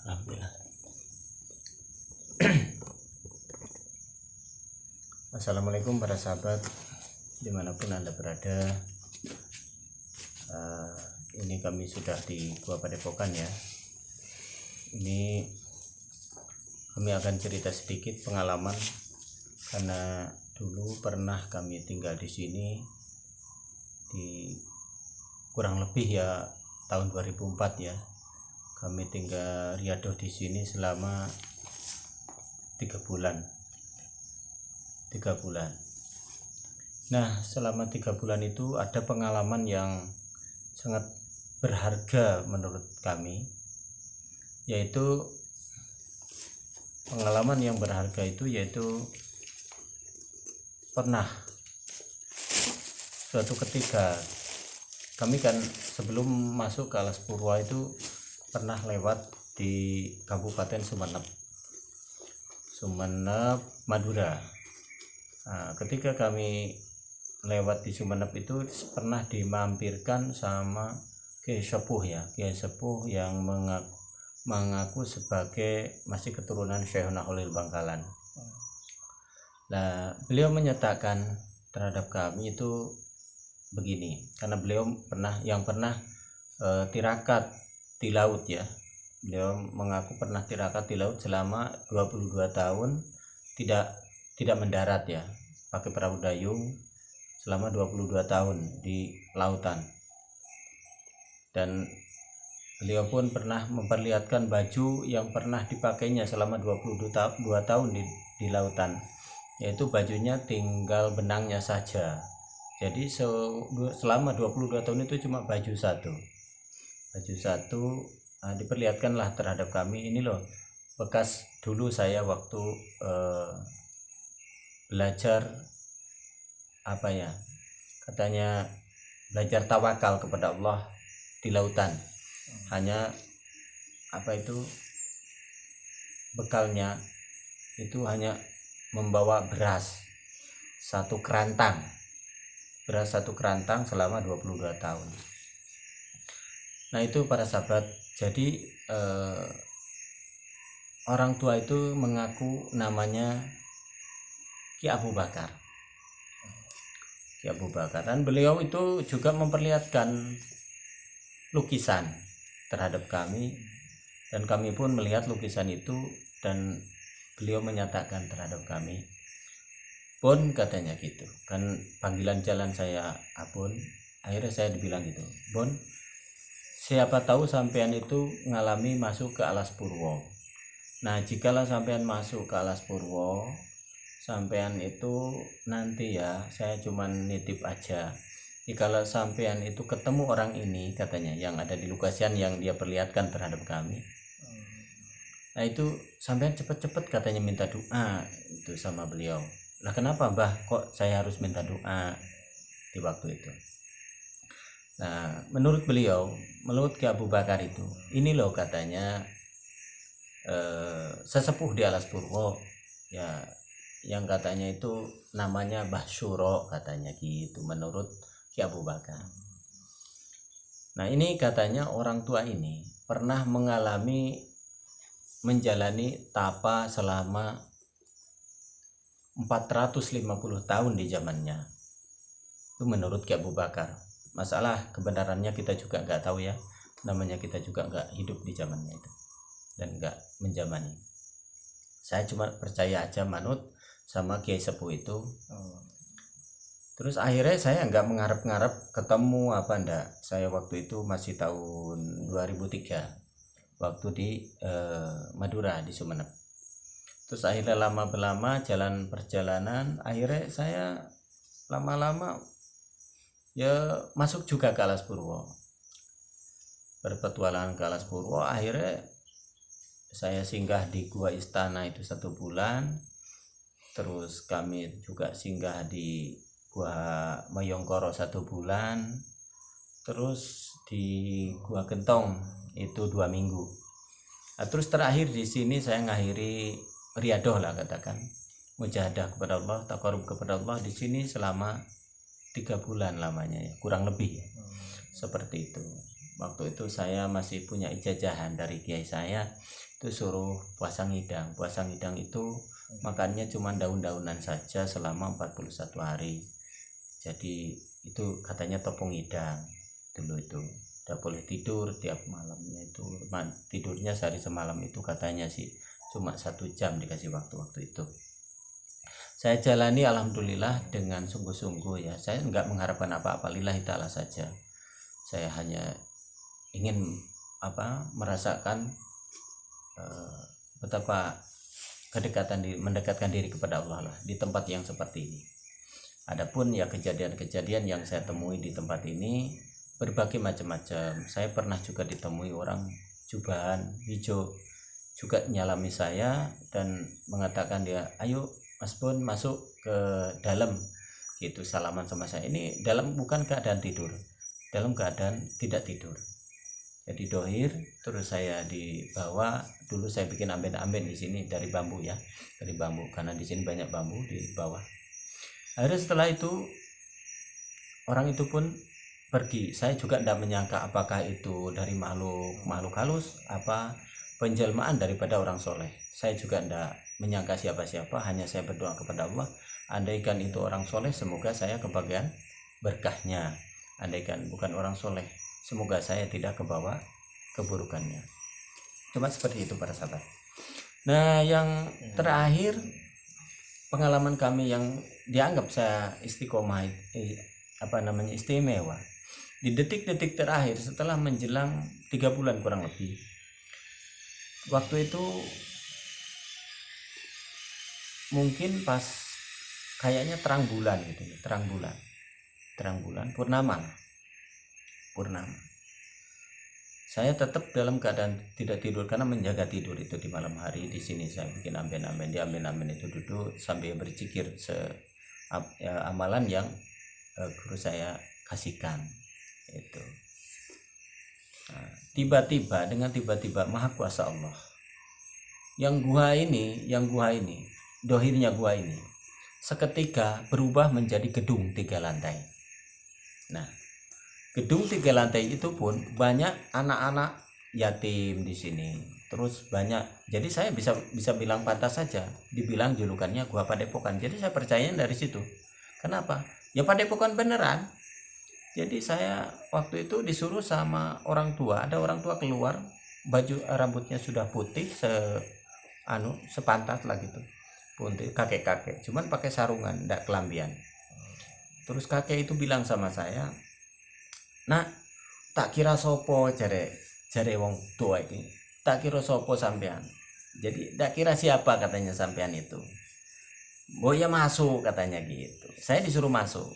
Alhamdulillah. Assalamualaikum para sahabat dimanapun Anda berada. Ini kami sudah di Gua Padepokan ya. Ini kami akan cerita sedikit pengalaman karena dulu pernah kami tinggal di sini di kurang lebih ya tahun 2004 ya. Kami tinggal riadoh di sini selama 3 bulan. Nah, selama 3 bulan itu ada pengalaman yang sangat berharga menurut kami, yaitu pengalaman yang berharga itu yaitu pernah suatu ketika kami kan sebelum masuk ke Alas Purwo itu pernah lewat di Kabupaten Sumeneb, Madura. Nah, ketika kami lewat di Sumeneb itu pernah dimampirkan sama Kiai Sepuh ya, Kiai Sepuh yang mengaku sebagai masih keturunan Syekhuna Khalil Bangkalan. Nah, beliau menyatakan terhadap kami itu begini, karena beliau pernah tirakat di laut ya. Beliau mengaku pernah tirakat di laut selama 22 tahun tidak mendarat ya, pakai perahu dayung selama 22 tahun di lautan. Dan beliau pun pernah memperlihatkan baju yang pernah dipakainya selama 22 tahun di lautan, yaitu bajunya tinggal benangnya saja. Jadi selama 22 tahun itu cuma baju satu. Diperlihatkanlah terhadap kami, ini loh bekas dulu saya waktu belajar katanya belajar tawakal kepada Allah di lautan. Hanya bekalnya itu hanya membawa beras satu kerantang selama 22 tahun. Nah itu para sahabat, jadi orang tua itu mengaku namanya Ki Abu Bakar, dan beliau itu juga memperlihatkan lukisan terhadap kami, dan kami pun melihat lukisan itu, dan beliau menyatakan terhadap kami, Bon, katanya gitu kan, panggilan jalan saya Abon. Akhirnya saya dibilang gitu, Bon, siapa tahu sampean itu ngalami masuk ke Alas Purwo. Nah, jikalau sampean masuk ke Alas Purwo, sampean itu nanti ya, saya cuman nitip aja. Jikalau sampean itu ketemu orang ini, katanya, yang ada di Lukasian yang dia perlihatkan terhadap kami. Nah, itu sampean cepet-cepet katanya minta doa itu sama beliau. Nah, kenapa Mbah kok saya harus minta doa di waktu itu? Nah, menurut Ki Abu Bakar itu, ini loh katanya sesepuh di Alas Purwo ya, yang katanya itu namanya Mbah Syuro, katanya gitu menurut Ki Abu Bakar. Nah, ini katanya orang tua ini pernah menjalani tapa selama 450 tahun di zamannya. Itu menurut Ki Abu Bakar. Masalah kebenarannya kita juga nggak tahu ya, namanya kita juga nggak hidup di zamannya itu dan nggak menjamani. Saya cuma percaya aja, manut sama Kiai Sepuh itu. Terus akhirnya saya nggak mengharap-ngarap ketemu ndak. Saya waktu itu masih tahun 2003 waktu di Madura di Sumeneb. Terus akhirnya lama perjalanan, akhirnya saya lama-lama ya masuk juga ke Alas Purwo, berpetualangan ke Alas Purwo. Akhirnya saya singgah di Gua Istana itu 1 bulan. Terus kami juga singgah di Gua Mayongkoro 1 bulan. Terus di Gua Gentong itu 2 minggu. Nah, terus terakhir di sini saya ngakhiri riadoh lah, katakan mujahadah kepada Allah, taqarrub kepada Allah di sini selama 3 bulan lamanya ya, kurang lebih ya. Seperti itu. Waktu itu saya masih punya ijazahan dari kiai saya, itu suruh puasa ngidang. Puasa ngidang itu makannya cuma daun-daunan saja selama 41 hari. Jadi itu katanya topung ngidang dulu itu. Tidak boleh tidur tiap malamnya itu. Tidurnya sehari semalam itu katanya sih cuma 1 jam dikasih waktu itu. Saya jalani alhamdulillah dengan sungguh-sungguh ya. Saya enggak mengharapkan apa-apa, lillahi ta'ala saja. Saya hanya ingin merasakan betapa mendekatkan diri kepada Allah lah di tempat yang seperti ini. Adapun ya kejadian-kejadian yang saya temui di tempat ini berbagai macam-macam. Saya pernah juga ditemui orang jubahan hijau juga nyalami saya dan mengatakan dia, ayo Mas Bon masuk ke dalam gitu, salaman sama saya. Ini dalam bukan keadaan tidur, dalam keadaan tidak tidur. Jadi dohir, terus saya dibawa. Dulu saya bikin amben-amben di sini dari bambu ya, dari bambu karena di sini banyak bambu di bawah. Akhirnya setelah itu orang itu pun pergi. Saya juga tidak menyangka apakah itu dari makhluk halus, apa penjelmaan daripada orang soleh. Saya juga tidak menyangka siapa-siapa, hanya saya berdoa kepada Allah, andaikan itu orang soleh semoga saya kebagian berkahnya, andaikan bukan orang soleh semoga saya tidak kebawa keburukannya. Cuma seperti itu para sahabat. Nah, yang terakhir pengalaman kami yang dianggap saya istiqomah istimewa di detik-detik terakhir setelah menjelang 3 bulan kurang lebih. Waktu itu mungkin pas kayaknya terang bulan gitu, terang bulan purnama. Saya tetap dalam keadaan tidak tidur karena menjaga tidur itu di malam hari. Di sini saya bikin amben-amben, di amben-amben itu duduk sambil berzikir amalan yang guru saya kasihkan itu. Nah, tiba-tiba maha kuasa Allah yang gua ini dohirnya gua ini seketika berubah menjadi gedung 3 lantai. Nah, gedung 3 lantai itu pun banyak anak-anak yatim di sini. Terus banyak, jadi saya bisa bilang pantas saja dibilang julukannya gua Padepokan. Jadi saya percaya dari situ. Kenapa? Ya Padepokan beneran. Jadi saya waktu itu disuruh sama orang tua, ada orang tua keluar, baju rambutnya sudah putih sepantat lah gitu. Putih kakek-kakek, cuman pakai sarungan, enggak kelambian. Terus kakek itu bilang sama saya, "Nak, tak kira sopo jare wong tua ini. Tak kira sopo sampean." Jadi tak kira siapa katanya sampean itu. "Oh ya masuk," katanya gitu. Saya disuruh masuk.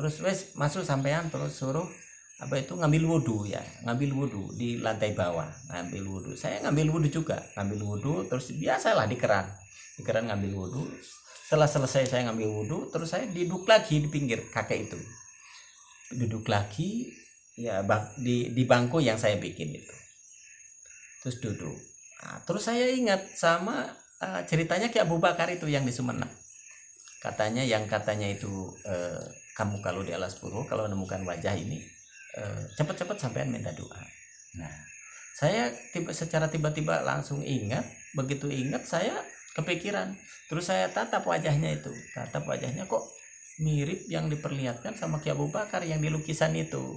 Terus wes masuk sampean, terus suruh ngambil wudhu di lantai bawah, ngambil wudhu. Saya ngambil wudhu terus biasalah di keran ngambil wudhu. Setelah selesai saya ngambil wudhu, terus saya duduk lagi di pinggir kakek itu, duduk lagi ya di bangku yang saya bikin itu, terus duduk. Nah, terus saya ingat sama ceritanya Ki Abu Bakar itu yang di Sumenep, katanya itu kamu kalau di alas purwo kalau menemukan wajah ini cepat-cepat sampean minta doa. Nah, saya secara tiba-tiba langsung ingat. Begitu ingat saya kepikiran, terus saya tatap wajahnya kok mirip yang diperlihatkan sama Ki Abu Bakar yang di lukisan itu.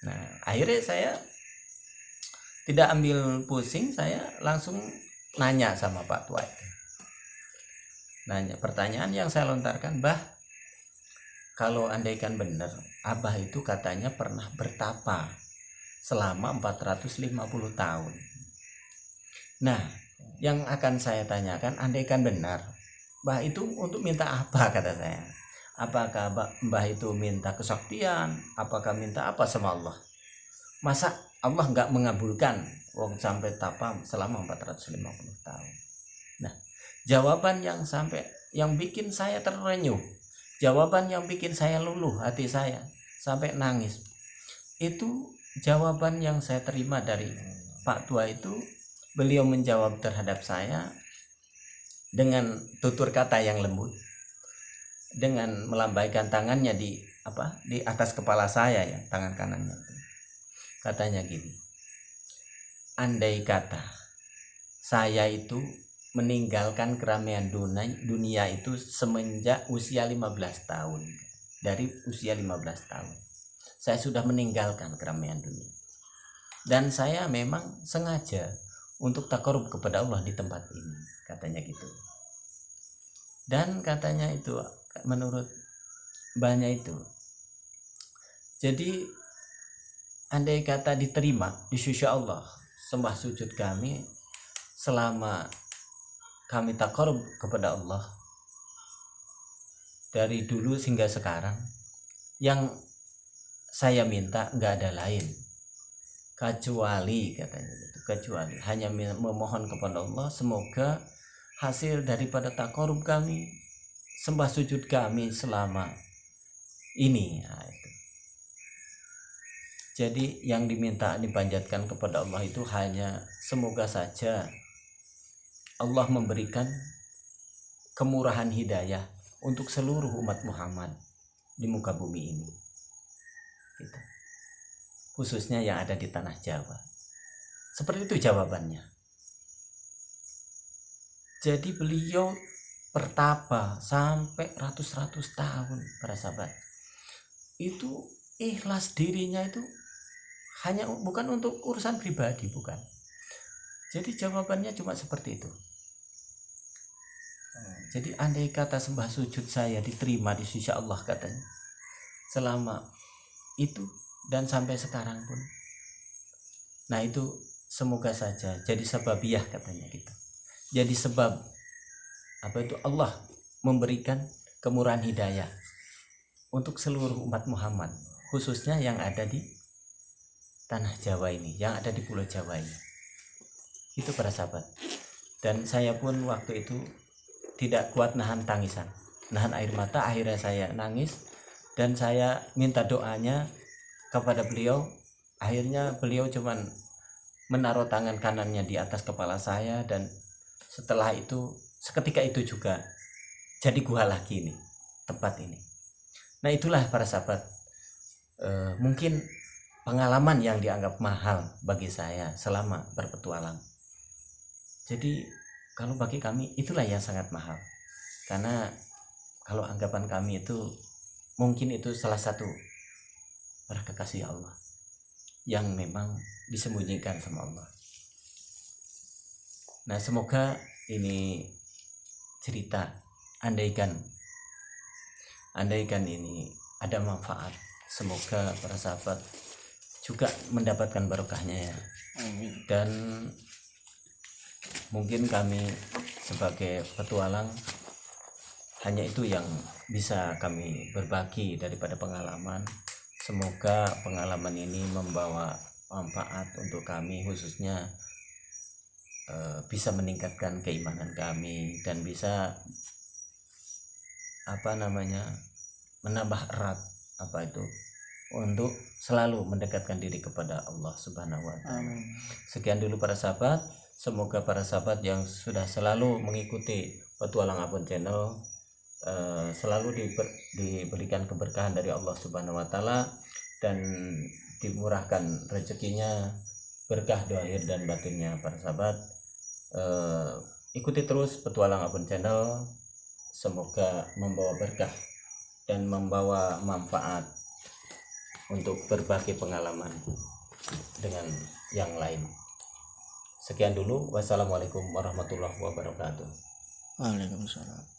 Nah, akhirnya saya tidak ambil pusing, saya langsung nanya sama Pak Tua itu. Pertanyaan yang saya lontarkan, "Bah, kalau andaikan benar Abah itu katanya pernah bertapa selama 450 tahun. Nah, yang akan saya tanyakan, andaikan benar, Mbah itu untuk minta apa?" kata saya. "Apakah Mbah itu minta kesaktian? Apakah minta apa sama Allah? Masa Allah nggak mengabulkan wong sampai tapa selama 450 tahun?" Nah, jawaban yang bikin saya terenyuh, jawaban yang bikin saya luluh hati saya sampai nangis, itu jawaban yang saya terima dari Pak Tua itu. Beliau menjawab terhadap saya dengan tutur kata yang lembut, dengan melambaikan tangannya di atas kepala saya ya, tangan kanannya itu. Katanya gini, andai kata saya itu meninggalkan keramaian dunia itu semenjak usia 15 tahun. Dari usia 15 tahun saya sudah meninggalkan keramaian dunia, dan saya memang sengaja untuk takarub kepada Allah di tempat ini, katanya gitu. Dan katanya itu menurut banyak itu, jadi andai kata diterima di sisi Allah sembah sujud kami selama kami takarub kepada Allah dari dulu hingga sekarang, yang saya minta nggak ada lain kecuali, katanya gitu, kecuali hanya memohon kepada Allah semoga hasil daripada takarub kami, sembah sujud kami selama ini. Nah, itu. Jadi yang diminta dipanjatkan kepada Allah itu hanya semoga saja Allah memberikan kemurahan hidayah untuk seluruh umat Muhammad di muka bumi ini, gitu. Khususnya yang ada di tanah Jawa. Seperti itu jawabannya. Jadi beliau bertapa sampai ratus-ratus tahun, para sahabat. Itu ikhlas dirinya itu hanya bukan untuk urusan pribadi, bukan. Jadi jawabannya cuma seperti itu. Jadi andai kata sembah sujud saya diterima di sisi Allah, katanya, selama itu dan sampai sekarang pun, nah itu semoga saja jadi sebabiyah, katanya gitu. Jadi sebab apa itu Allah memberikan kemurahan hidayah untuk seluruh umat Muhammad, khususnya yang ada di tanah Jawa ini, yang ada di Pulau Jawa ini. Itu para sahabat. Dan saya pun waktu itu tidak kuat nahan tangisan, nahan air mata, akhirnya saya nangis dan saya minta doanya kepada beliau. Akhirnya beliau cuman menaruh tangan kanannya di atas kepala saya, dan setelah itu seketika itu juga jadi gua lagi ini, tempat ini. Nah itulah para sahabat, mungkin pengalaman yang dianggap mahal bagi saya selama berpetualang. Jadi kalau bagi kami itulah yang sangat mahal, karena kalau anggapan kami itu mungkin itu salah satu para kekasih Allah yang memang disembunyikan sama Allah. Nah semoga ini cerita andaikan ini ada manfaat, semoga para sahabat juga mendapatkan barokahnya ya. Dan mungkin kami sebagai petualang hanya itu yang bisa kami berbagi daripada pengalaman. Semoga pengalaman ini membawa manfaat untuk kami, khususnya bisa meningkatkan keimanan kami dan bisa menambah erat untuk selalu mendekatkan diri kepada Allah Subhanahu wa Ta'ala. Sekian dulu para sahabat, semoga para sahabat yang sudah selalu mengikuti Petualang Abon Channel selalu diberikan keberkahan dari Allah Subhanahu wa Ta'ala dan dimurahkan rezekinya, berkah dohir dan batinnya. Para sahabat, ikuti terus Petualang Abon Channel, semoga membawa berkah dan membawa manfaat untuk berbagi pengalaman dengan yang lain. Sekian dulu, wassalamualaikum warahmatullahi wabarakatuh. Waalaikumsalam.